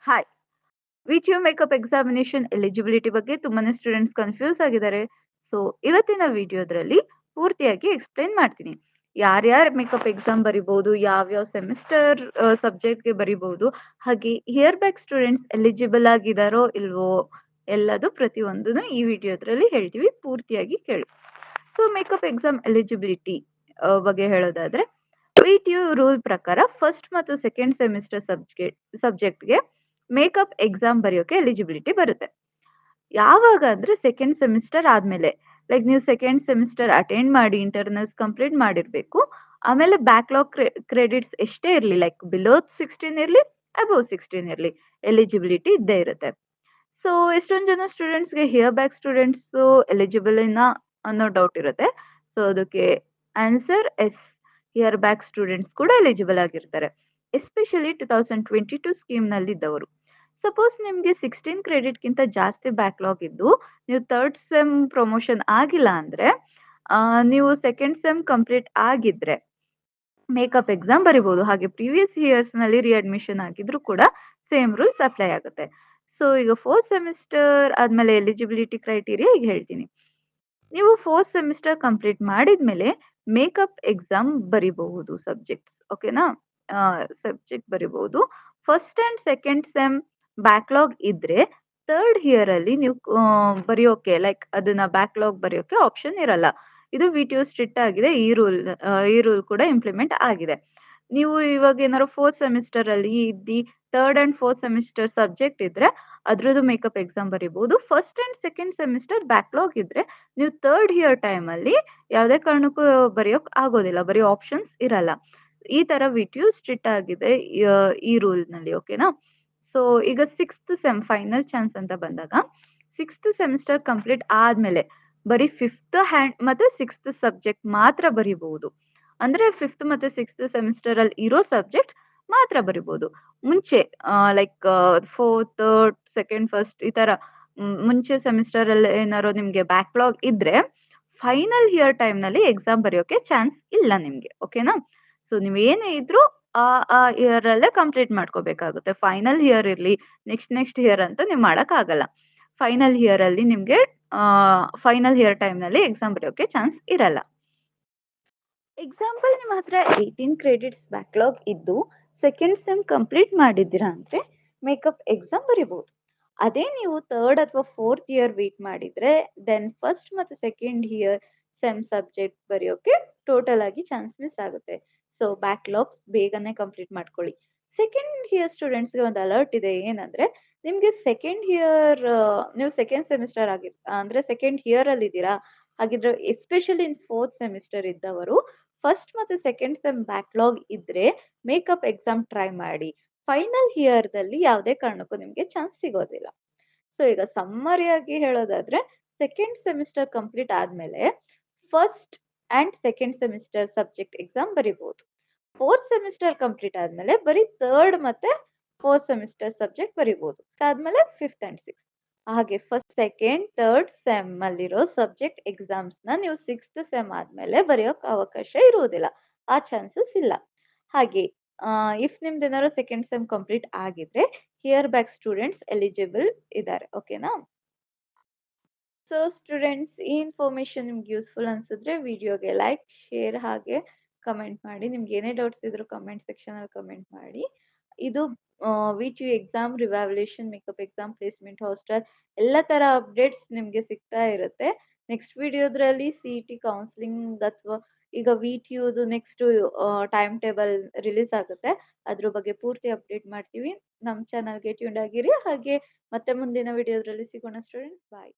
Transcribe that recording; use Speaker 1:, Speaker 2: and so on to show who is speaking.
Speaker 1: Hi. VTU makeup examination eligibility ಬಗ್ಗೆ ತುಂಬಾನೇ students confuse ಆಗಿದ್ದಾರೆ. ಸೊ ಇವತ್ತಿನ ವಿಡಿಯೋದ್ರಲ್ಲಿ ಪೂರ್ತಿಯಾಗಿ ಎಕ್ಸ್ಪ್ಲೇನ್ ಮಾಡ್ತೀನಿ. ಯಾರ್ಯಾರ ಮೇಕಪ್ ಎಕ್ಸಾಮ್ ಬರಿಬಹುದು, ಯಾವ್ಯಾವ ಸೆಮಿಸ್ಟರ್ ಸಬ್ಜೆಕ್ಟ್ಗೆ ಬರಿಬಹುದು, ಹಾಗೆ ಇಯರ್ ಬ್ಯಾಕ್ ಸ್ಟೂಡೆಂಟ್ಸ್ ಎಲಿಜಿಬಲ್ ಆಗಿದಾರೋ ಇಲ್ವೋ ಎಲ್ಲದು ಪ್ರತಿಯೊಂದನ್ನು ಈ ವಿಡಿಯೋದ್ರಲ್ಲಿ ಹೇಳ್ತೀವಿ. ಪೂರ್ತಿಯಾಗಿ ಕೇಳಿ. ಸೊ ಮೇಕಪ್ ಎಕ್ಸಾಮ್ ಎಲಿಜಿಬಿಲಿಟಿ ಬಗ್ಗೆ ಹೇಳೋದಾದ್ರೆ, ವಿಟಿಯು ರೂಲ್ ಪ್ರಕಾರ ಫಸ್ಟ್ ಮತ್ತು ಸೆಕೆಂಡ್ ಸೆಮಿಸ್ಟರ್ ಸಬ್ಜೆಕ್ಟ್ಗೆ ಮೇಕಪ್ ಎಕ್ಸಾಮ್ ಬರೆಯೋಕೆ ಎಲಿಜಿಬಿಲಿಟಿ ಬರುತ್ತೆ. ಯಾವಾಗ ಅಂದ್ರೆ ಸೆಕೆಂಡ್ ಸೆಮಿಸ್ಟರ್ ಆದ್ಮೇಲೆ, ಲೈಕ್ ನೀವು ಸೆಕೆಂಡ್ ಸೆಮಿಸ್ಟರ್ ಅಟೆಂಡ್ ಮಾಡಿ ಇಂಟರ್ನಲ್ಸ್ ಕಂಪ್ಲೀಟ್ ಮಾಡಿರ್ಬೇಕು. ಆಮೇಲೆ ಬ್ಯಾಕ್ಲಾಗ್ ಕ್ರೆಡಿಟ್ಸ್ ಎಷ್ಟೇ ಇರಲಿ, ಲೈಕ್ ಬಿಲೋ 16 ಇರಲಿ, ಅಬೌವ್ 16 ಇರಲಿ, ಎಲಿಜಿಬಿಲಿಟಿ ಇದ್ದೇ ಇರುತ್ತೆ. ಸೊ ಎಷ್ಟೊಂದು ಜನ ಸ್ಟೂಡೆಂಟ್ಸ್ಗೆ ಹಿಯರ್ ಬ್ಯಾಕ್ ಸ್ಟೂಡೆಂಟ್ಸ್ ಎಲಿಜಿಬಲ್ ಅನ್ನೋ ಡೌಟ್ ಇರುತ್ತೆ. ಸೊ ಅದಕ್ಕೆ answer yes, year back students ಕೂಡ ಎಲಿಜಿಬಲ್ ಆಗಿರ್ತಾರೆ, ಎಸ್ಪೆಷಲಿ 2022 ಸ್ಕೀಮ್ ನಲ್ಲಿ ಇದ್ದವರು. ಸಪೋಸ್ ನಿಮ್ಗೆ 16 ಕ್ರೆಡಿಟ್ಗಿಂತ ಜಾಸ್ತಿ ಬ್ಯಾಕ್ಲಾಗ್ ಇದ್ದು ನೀವು ಥರ್ಡ್ ಸೆಮ್ ಪ್ರಮೋಷನ್ ಆಗಿಲ್ಲ ಅಂದ್ರೆ, ನೀವು ಸೆಕೆಂಡ್ ಸೆಮ್ ಕಂಪ್ಲೀಟ್ ಆಗಿದ್ರೆ ಮೇಕಪ್ ಎಕ್ಸಾಮ್ ಬರಿಬಹುದು. ಹಾಗೆ ಪ್ರೀವಿಯಸ್ ಇಯರ್ಸ್ ನಲ್ಲಿ ರಿಅಡ್ಮಿಷನ್ ಆಗಿದ್ರು ಕೂಡ ಸೇಮ್ ರೂಲ್ಸ್ ಅಪ್ಲೈ ಆಗುತ್ತೆ. ಸೊ ಈಗ ಫೋರ್ತ್ ಸೆಮಿಸ್ಟರ್ ಆದ್ಮೇಲೆ ಎಲಿಜಿಬಿಲಿಟಿ ಕ್ರೈಟೀರಿಯಾ ಈಗ ಹೇಳ್ತೀನಿ. ನೀವು ಫೋರ್ತ್ ಸೆಮಿಸ್ಟರ್ ಕಂಪ್ಲೀಟ್ ಮಾಡಿದ್ಮೇಲೆ ಮೇಕಪ್ ಎಕ್ಸಾಮ್ ಬರಿಬಹುದು ಸಬ್ಜೆಕ್ಟ್ಸ್, ಓಕೆನಾ? ಸಬ್ಜೆಕ್ಟ್ ಬರಿಬಹುದು. First and second sem backlog ಇದ್ರೆ ಥರ್ಡ್ ಇಯರ್ ಅಲ್ಲಿ ನೀವು ಬರೆಯೋಕೆ, ಲೈಕ್ ಅದನ್ನ ಬ್ಯಾಕ್ಲಾಗ್ ಬರೆಯೋಕೆ ಆಪ್ಷನ್ ಇರಲ್ಲ. ಇದು ವಿಟಿಯು ಸ್ಟ್ರಿಕ್ಟ್ ಆಗಿದೆ. ಈ ರೂಲ್ ಕೂಡ ಇಂಪ್ಲಿಮೆಂಟ್ ಆಗಿದೆ. ನೀವು ಇವಾಗ ಏನಾದ್ರು ಫೋರ್ತ್ ಸೆಮಿಸ್ಟರ್ ಅಲ್ಲಿ ಇದ್ದಿ third and fourth semester subject ಇದ್ರೆ ಅದ್ರದ್ದು ಮೇಕಪ್ ಎಕ್ಸಾಮ್ ಬರಿಬಹುದು. First and second semester backlog ಇದ್ರೆ ನೀವು ಥರ್ಡ್ ಇಯರ್ ಟೈಮ್ ಅಲ್ಲಿ ಯಾವುದೇ ಕಾರಣಕ್ಕೂ ಬರೆಯೋಕ್ ಆಗೋದಿಲ್ಲ, ಬರೆಯೋ ಆಪ್ಷನ್ಸ್ ಇರಲ್ಲ. ಈ ತರ ವಿಟಿಯು ಸ್ಟ್ರಿಕ್ಟ್ ಆಗಿದೆ ಈ ರೂಲ್ ನಲ್ಲಿ, ಓಕೆನಾ? ಸೊ ಈಗ ಸಿಕ್ಸ್ತ್ ಸೆಮ್ ಫೈನಲ್ ಚಾನ್ಸ್ ಅಂತ ಬಂದಾಗ, ಸಿಕ್ಸ್ತ್ ಸೆಮಿಸ್ಟರ್ ಕಂಪ್ಲೀಟ್ ಆದ್ಮೇಲೆ ಬರೀ ಫಿಫ್ತ್ ಹ್ಯಾಂಡ್ ಮತ್ತೆ ಸಿಕ್ಸ್ತ್ ಸಬ್ಜೆಕ್ಟ್ ಮಾತ್ರ ಬರಿಬಹುದು. ಅಂದ್ರೆ ಫಿಫ್ತ್ ಮತ್ತೆ ಸಿಕ್ಸ್ತ್ ಸೆಮಿಸ್ಟರ್ ಅಲ್ಲಿ ಇರೋ ಸಬ್ಜೆಕ್ಟ್ ಮಾತ್ರ ಬರಿಬಹುದು. ಮುಂಚೆ ಲೈಕ್ ಫೋರ್ತ್, ಸೆಕೆಂಡ್, ಫಸ್ಟ್ ಈ ತರ ಮುಂಚೆ ಸೆಮಿಸ್ಟರ್ ಅಲ್ಲಿ ಏನಾದ್ರು ನಿಮ್ಗೆ ಬ್ಯಾಕ್ಲಾಗ್ ಇದ್ರೆ ಫೈನಲ್ ಇಯರ್ ಟೈಮ್ ನಲ್ಲಿ ಎಕ್ಸಾಮ್ ಬರೆಯೋಕೆ ಚಾನ್ಸ್ ಇಲ್ಲ ನಿಮ್ಗೆ, ಓಕೆನಾ? ಸೊ ನೀವ್ ಏನೇ ಇದ್ರು ಆ ಇಯರ್ ಅಲ್ಲೇ ಕಂಪ್ಲೀಟ್ ಮಾಡ್ಕೋಬೇಕಾಗುತ್ತೆ. ಫೈನಲ್ ಇಯರ್ ಇರ್ಲಿ, ನೆಕ್ಸ್ಟ್ ಇಯರ್ ಅಂತ ನೀವು ಮಾಡಕ್ ಆಗಲ್ಲ. ಫೈನಲ್ ಇಯರ್ ಅಲ್ಲಿ ನಿಮ್ಗೆ ಫೈನಲ್ ಇಯರ್ ಟೈಮ್ ನಲ್ಲಿ ಎಕ್ಸಾಮ್ ಬರೆಯೋಕೆ ಚಾನ್ಸ್ ಇರಲ್ಲ. ಎಕ್ಸಾಂಪಲ್ ನಿಮ್ಮ ಹತ್ರ 18 ಕ್ರೆಡಿಟ್ಸ್ ಬ್ಯಾಕ್ಲಾಗ್ ಇದ್ದು ಸೆಕೆಂಡ್ ಸೆಮ್ ಕಂಪ್ಲೀಟ್ ಮಾಡಿದ್ದೀರಾ ಅಂದ್ರೆ ಮೇಕಪ್ ಎಕ್ಸಾಮ್ ಬರಿಬಹುದು. ಅದೇ ನೀವು ಥರ್ಡ್ ಅಥವಾ ಫೋರ್ತ್ ಇಯರ್ ವೇಟ್ ಮಾಡಿದ್ರೆ ದೆನ್ ಫಸ್ಟ್ ಮತ್ತು ಸೆಕೆಂಡ್ ಇಯರ್ ಸೆಮ್ ಸಬ್ಜೆಕ್ಟ್ ಬರೆಯೋಕೆ ಟೋಟಲ್ ಆಗಿ ಚಾನ್ಸ್ ಮಿಸ್ ಆಗುತ್ತೆ. ಸೊ ಬ್ಯಾಕ್ಲಾಗ್ಸ್ ಬೇಗನೆ ಕಂಪ್ಲೀಟ್ ಮಾಡ್ಕೊಳ್ಳಿ. ಸೆಕೆಂಡ್ ಇಯರ್ ಸ್ಟೂಡೆಂಟ್ಸ್ಗೆ ಒಂದು ಅಲರ್ಟ್ ಇದೆ, ಏನಂದ್ರೆ ನಿಮ್ಗೆ ಸೆಕೆಂಡ್ ಇಯರ್, ನೀವು ಸೆಕೆಂಡ್ ಸೆಮಿಸ್ಟರ್ ಅಂದ್ರೆ ಸೆಕೆಂಡ್ ಇಯರ್ ಅಲ್ಲಿ ಇದ್ದೀರಾ, ಹಾಗಿದ್ರೆ ಎಸ್ಪೆಷಲಿ ಇನ್ ಫೋರ್ತ್ ಸೆಮಿಸ್ಟರ್ ಇದ್ದವರು ಫಸ್ಟ್ ಮತ್ತು ಸೆಕೆಂಡ್ ಸೆಮ್ ಬ್ಯಾಕ್ಲಾಗ್ ಇದ್ರೆ ಮೇಕಪ್ ಎಕ್ಸಾಮ್ ಟ್ರೈ ಮಾಡಿ. ಫೈನಲ್ ಇಯರ್ದಲ್ಲಿ ಯಾವುದೇ ಕಾರಣಕ್ಕೂ ನಿಮಗೆ ಚಾನ್ಸ್ ಸಿಗೋದಿಲ್ಲ. ಸೊ ಈಗ ಸಮ್ಮರಿಯಾಗಿ ಹೇಳೋದಾದ್ರೆ, ಸೆಕೆಂಡ್ ಸೆಮಿಸ್ಟರ್ ಕಂಪ್ಲೀಟ್ ಆದ್ಮೇಲೆ first and second semester subject exam ಬರಿಬಹುದು. ಫೋರ್ತ್ ಸೆಮಿಸ್ಟರ್ ಕಂಪ್ಲೀಟ್ ಆದ್ಮೇಲೆ ಬರೀ ಥರ್ಡ್ ಮತ್ತೆ ಫೋರ್ತ್ ಸೆಮಿಸ್ಟರ್ ಸಬ್ಜೆಕ್ಟ್ ಬರಿಬಹುದು. ಆದ್ಮೇಲೆ ಫಿಫ್ತ್ ಅಂಡ್ ಸಿಕ್ಸ್. ಹಾಗೆ ಫಸ್ಟ್, ಸೆಕೆಂಡ್, ಥರ್ಡ್ ಸೆಮ್ ಅಲ್ಲಿರೋ ಸಬ್ಜೆಕ್ಟ್ ಎಕ್ಸಾಮ್ಸ್ ನ ನೀವು ಸಿಕ್ಸ್ತ್ ಸೆಮ್ ಆದ್ಮೇಲೆ ಬರೆಯೋಕ್ ಅವಕಾಶ ಇರುವುದಿಲ್ಲ, ಆ ಚಾನ್ಸಸ್ ಇಲ್ಲ. ಹಾಗೆ ಇಫ್ ನಿಮ್ದು ಏನಾದ್ರು ಸೆಕೆಂಡ್ ಸೆಮ್ ಕಂಪ್ಲೀಟ್ ಆಗಿದ್ರೆ ಹಿಯರ್ ಬ್ಯಾಕ್ ಸ್ಟೂಡೆಂಟ್ಸ್ ಎಲಿಜಿಬಲ್ ಇದ್ದಾರೆ, ಓಕೆನಾ? ಸೊ ಸ್ಟೂಡೆಂಟ್ಸ್, ಈ ಇನ್ಫಾರ್ಮೇಶನ್ ನಿಮ್ಗೆ ಯೂಸ್ಫುಲ್ ಅನ್ಸಿದ್ರೆ ವಿಡಿಯೋಗೆ ಲೈಕ್, ಶೇರ್ ಹಾಗೆ ಕಮೆಂಟ್ ಮಾಡಿ. ನಿಮ್ಗೆ ಏನೇ ಡೌಟ್ಸ್ ಇದ್ರು ಕಮೆಂಟ್ ಸೆಕ್ಷನ್ ಅಲ್ಲಿ ಕಮೆಂಟ್ ಮಾಡಿ. ಇದು VTU exam, revaluation, makeup exam, placement, hostel ಎಲ್ಲ ತರ ಅಪ್ಡೇಟ್ಸ್ ನಿಮ್ಗೆ ಸಿಗ್ತಾ ಇರುತ್ತೆ. ನೆಕ್ಸ್ಟ್ ವಿಡಿಯೋದ್ರಲ್ಲಿ ಸಿಇಟಿ ಕೌನ್ಸಿಲಿಂಗ್ ಅಥವಾ ಈಗ ವಿಟಿಯುದು ನೆಕ್ಸ್ಟ್ ಟೈಮ್ ಟೇಬಲ್ ರಿಲೀಸ್ ಆಗುತ್ತೆ, ಅದ್ರ ಬಗ್ಗೆ ಪೂರ್ತಿ ಅಪ್ಡೇಟ್ ಮಾಡ್ತೀವಿ. ನಮ್ಮ ಚಾನಲ್ಗೆ ಟ್ಯೂನ್ಡ್ ಆಗಿರಿ. ಹಾಗೆ ಮತ್ತೆ ಮುಂದಿನ ವಿಡಿಯೋದ್ರಲ್ಲಿ ಸಿಗೋಣ ಸ್ಟೂಡೆಂಟ್ಸ್. ಬಾಯ್.